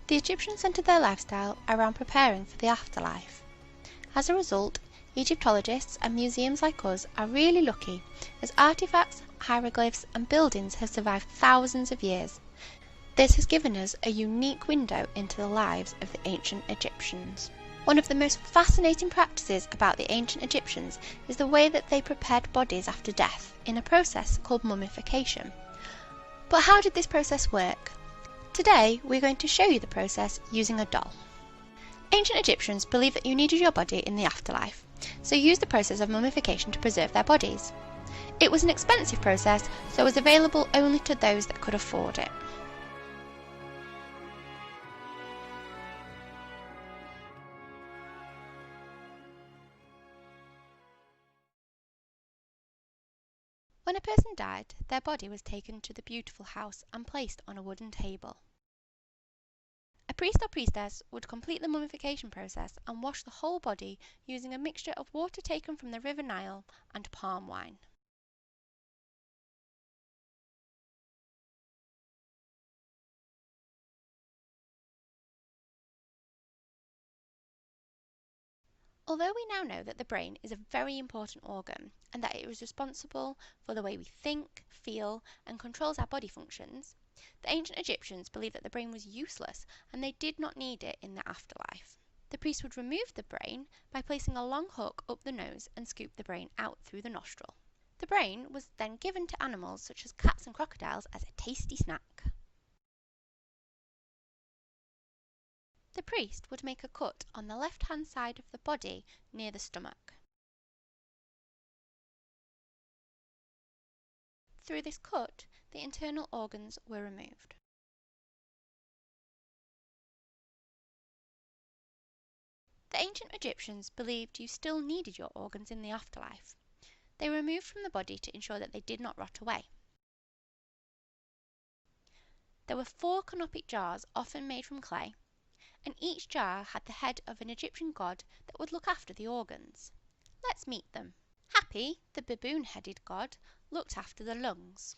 The Egyptians centered their lifestyle around preparing for the afterlife. As a result, Egyptologists and museums like us are really lucky, as artifacts, hieroglyphs and buildings have survived thousands of years. This has given us a unique window into the lives of the ancient Egyptians. One of the most fascinating practices about the ancient Egyptians is the way that they prepared bodies after death in a process called mummification. But how did this process work? Today we're going to show you the process using a doll. Ancient Egyptians believed that you needed your body in the afterlife, so used the process of mummification to preserve their bodies. It was an expensive process, so it was available only to those that could afford it. When a person died, their body was taken to the beautiful house and placed on a wooden table. A priest or priestess would complete the mummification process and wash the whole body using a mixture of water taken from the River Nile and palm wine. Although we now know that the brain is a very important organ and that it is responsible for the way we think, feel, and controls our body functions, the ancient Egyptians believed that the brain was useless and they did not need it in the afterlife. The priest would remove the brain by placing a long hook up the nose and scoop the brain out through the nostril. The brain was then given to animals such as cats and crocodiles as a tasty snack. The priest would make a cut on the left-hand side of the body near the stomach. Through this cut, the internal organs were removed. The ancient Egyptians believed you still needed your organs in the afterlife. They were removed from the body to ensure that they did not rot away. There were 4 canopic jars, often made from clay, and each jar had the head of an Egyptian god that would look after the organs. Let's meet them. Hapi, the baboon-headed god, looked after the lungs.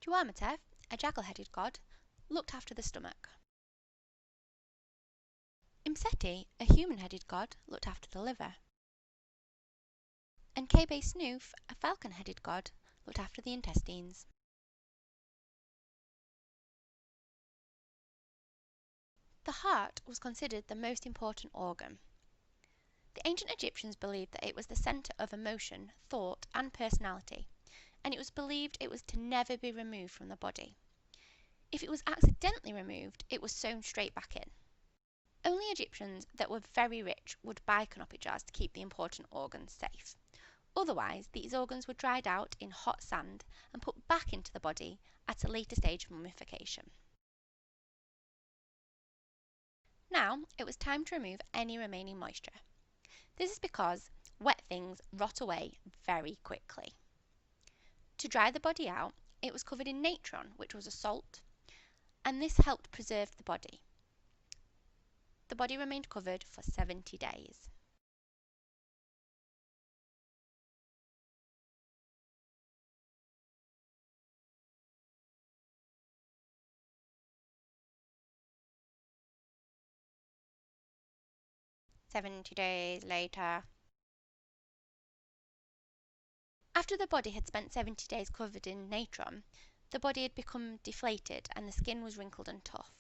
Duamatef, a jackal-headed god, looked after the stomach. Imseti, a human-headed god, looked after the liver. And Kebe Snoof, a falcon-headed god, looked after the intestines. The heart was considered the most important organ. The ancient Egyptians believed that it was the centre of emotion, thought, and personality, and it was believed it was to never be removed from the body. If it was accidentally removed, it was sewn straight back in. Only Egyptians that were very rich would buy canopic jars to keep the important organs safe. Otherwise, these organs were dried out in hot sand and put back into the body at a later stage of mummification. Now, it was time to remove any remaining moisture. This is because wet things rot away very quickly. To dry the body out, it was covered in natron, which was a salt, and this helped preserve the body. The body remained covered for 70 days. "70 days later." After the body had spent 70 days covered in natron, the body had become deflated and the skin was wrinkled and tough.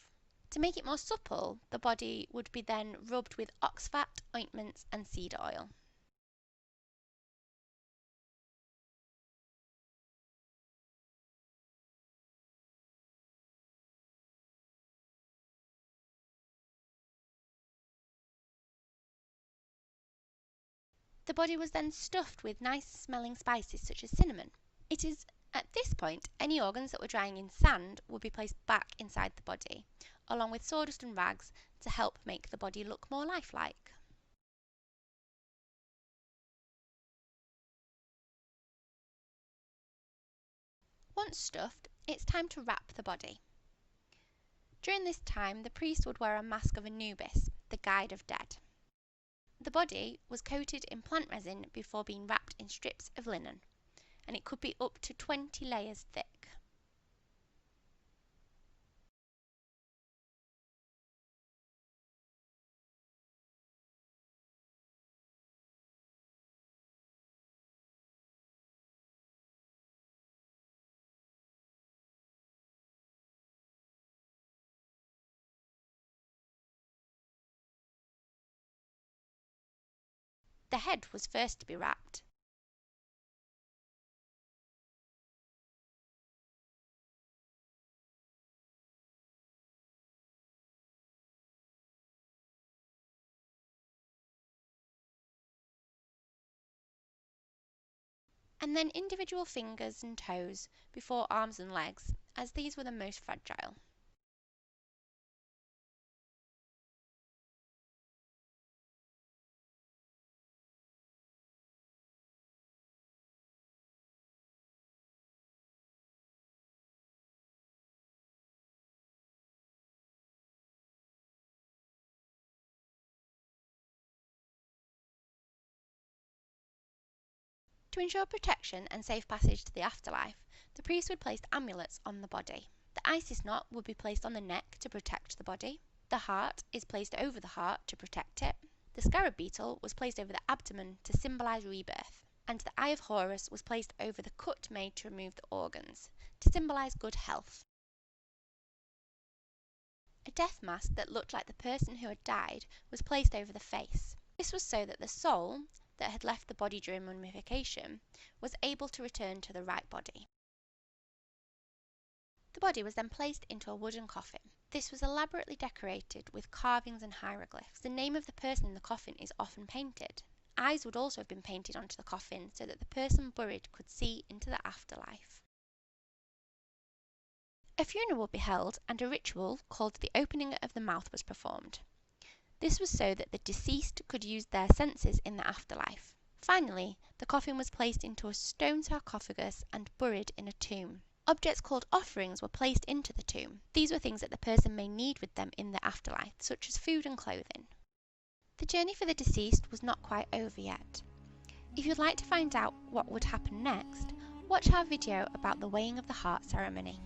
To make it more supple, the body would be then rubbed with ox fat, ointments, and seed oil. The body was then stuffed with nice smelling spices such as cinnamon. It is at this point any organs that were drying in sand would be placed back inside the body, along with sawdust and rags to help make the body look more lifelike. Once stuffed, it's time to wrap the body. During this time, the priest would wear a mask of Anubis, the guide of dead. The body was coated in plant resin before being wrapped in strips of linen, and it could be up to 20 layers thick. The head was first to be wrapped. And then individual fingers and toes before arms and legs, as these were the most fragile. To ensure protection and safe passage to the afterlife, the priest would place amulets on the body. The Isis knot would be placed on the neck to protect the body. The heart is placed over the heart to protect it. The scarab beetle was placed over the abdomen to symbolise rebirth. And the eye of Horus was placed over the cut made to remove the organs, to symbolise good health. A death mask that looked like the person who had died was placed over the face. This was so that the soul, that had left the body during mummification, was able to return to the right body. The body was then placed into a wooden coffin. This was elaborately decorated with carvings and hieroglyphs. The name of the person in the coffin is often painted. Eyes would also have been painted onto the coffin so that the person buried could see into the afterlife. A funeral would be held and a ritual called the opening of the mouth was performed. This was so that the deceased could use their senses in the afterlife. Finally, the coffin was placed into a stone sarcophagus and buried in a tomb. Objects called offerings were placed into the tomb. These were things that the person may need with them in the afterlife, such as food and clothing. The journey for the deceased was not quite over yet. If you'd like to find out what would happen next, watch our video about the weighing of the heart ceremony.